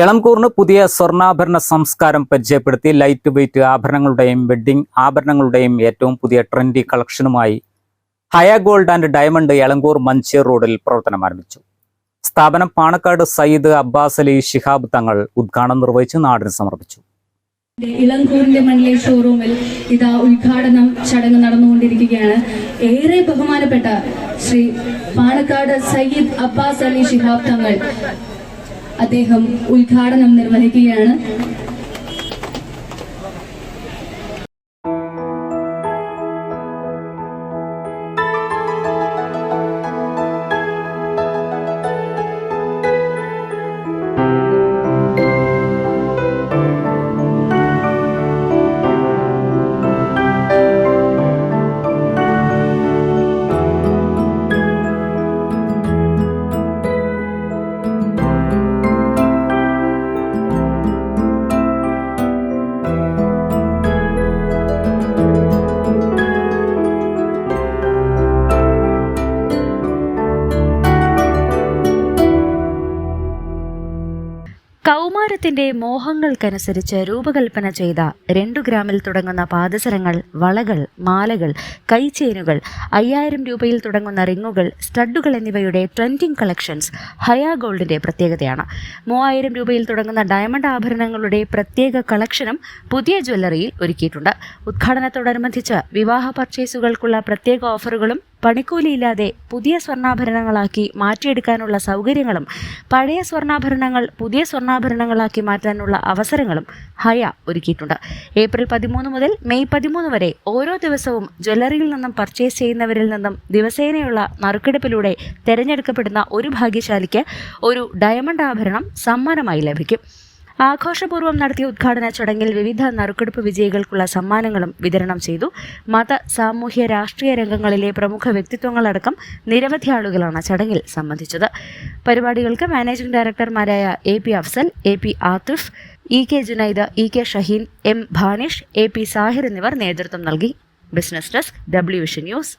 എളംകൂറിന് പുതിയ സ്വർണ്ണാഭരണ സംസ്കാരം പരിചയപ്പെടുത്തി ലൈറ്റ് വെയ്റ്റ് ആഭരണങ്ങളുടെയും വെഡ്ഡിംഗ് ആഭരണങ്ങളുടെയും ഏറ്റവും പുതിയ ട്രെൻഡി കളക്ഷനുമായി Haya gold and diamond Elankur Manjeri റോഡിൽ പ്രവർത്തനം ആരംഭിച്ചു. സ്ഥാപനം പാണക്കാട് സയ്യിദ് അബ്ബാസ് അലി ശിഹാബ് തങ്ങൾ ഉദ്ഘാടനം നിർവഹിച്ച് നാടിന് സമർപ്പിച്ചു. ഇളങ്കൂറിന്റെ മണ്ണിലെ ഷോറൂമിൽ ഇതാ ഉദ്ഘാടനം ചടങ്ങ് നടന്നുകൊണ്ടിരിക്കുകയാണ്. ഏറെ ബഹുമാനപ്പെട്ട ശ്രീ പാണക്കാട് സയ്യിദ് അബ്ബാസ് അലി ശിഹാബ് തങ്ങൾ അദ്ദേഹം ഉദ്ഘാടനം നിർവഹിക്കുകയാണ്. കൗമാരത്തിന്റെ മോഹങ്ങൾക്കനുസരിച്ച് രൂപകൽപ്പന ചെയ്ത 2 ഗ്രാമിൽ തുടങ്ങുന്ന പാദസരങ്ങൾ, വളകൾ, മാലകൾ, കൈചെയിനുകൾ, 5000 രൂപയിൽ തുടങ്ങുന്ന റിങ്ങുകൾ, സ്റ്റഡുകൾ എന്നിവയുടെ ട്രെൻഡിംഗ് കളക്ഷൻസ് ഹയ ഗോൾഡിന്റെ പ്രത്യേകതയാണ്. 3000 രൂപയിൽ തുടങ്ങുന്ന ഡയമണ്ട് ആഭരണങ്ങളുടെ പ്രത്യേക കളക്ഷനും പുതിയ ജ്വല്ലറിയിൽ ഒരുക്കിയിട്ടുണ്ട്. ഉദ്ഘാടനത്തോടനുബന്ധിച്ച് വിവാഹ പർച്ചേസുകൾക്കുള്ള പ്രത്യേക ഓഫറുകളും പണിക്കൂലിയില്ലാതെ പുതിയ സ്വർണ്ണാഭരണങ്ങളാക്കി മാറ്റിയെടുക്കാനുള്ള സൗകര്യങ്ങളും പഴയ സ്വർണ്ണാഭരണങ്ങൾ പുതിയ സ്വർണ്ണാഭരണങ്ങളാക്കി മാറ്റാനുള്ള അവസരങ്ങളും ഹയ ഒരുക്കിയിട്ടുണ്ട്. ഏപ്രിൽ 13 മുതൽ മെയ് 13 വരെ ഓരോ ദിവസവും ജ്വല്ലറിയിൽ നിന്നും പർച്ചേസ് ചെയ്യുന്നവരിൽ നിന്നും ദിവസേനയുള്ള നറുക്കെടുപ്പിലൂടെ തിരഞ്ഞെടുക്കപ്പെടുന്ന ഒരു ഭാഗ്യശാലിക്ക് ഒരു ഡയമണ്ട് ആഭരണം സമ്മാനമായി ലഭിക്കും. ആഘോഷപൂർവ്വം നടത്തിയ ഉദ്ഘാടന ചടങ്ങിൽ വിവിധ നറുക്കെടുപ്പ് വിജയികൾക്കുള്ള സമ്മാനങ്ങളും വിതരണം ചെയ്തു. മത, സാമൂഹ്യ, രാഷ്ട്രീയ രംഗങ്ങളിലെ പ്രമുഖ വ്യക്തിത്വങ്ങളടക്കം നിരവധി ആളുകളാണ് ചടങ്ങിൽ സംബന്ധിച്ചത്. പരിപാടികൾക്ക് മാനേജിംഗ് ഡയറക്ടർമാരായ AP Afsal, AP Athif, EK Junaid, EK Shaheen, M Bhanish, AP Sahir എന്നിവർ നേതൃത്വം നൽകി. Business desk, W vision news.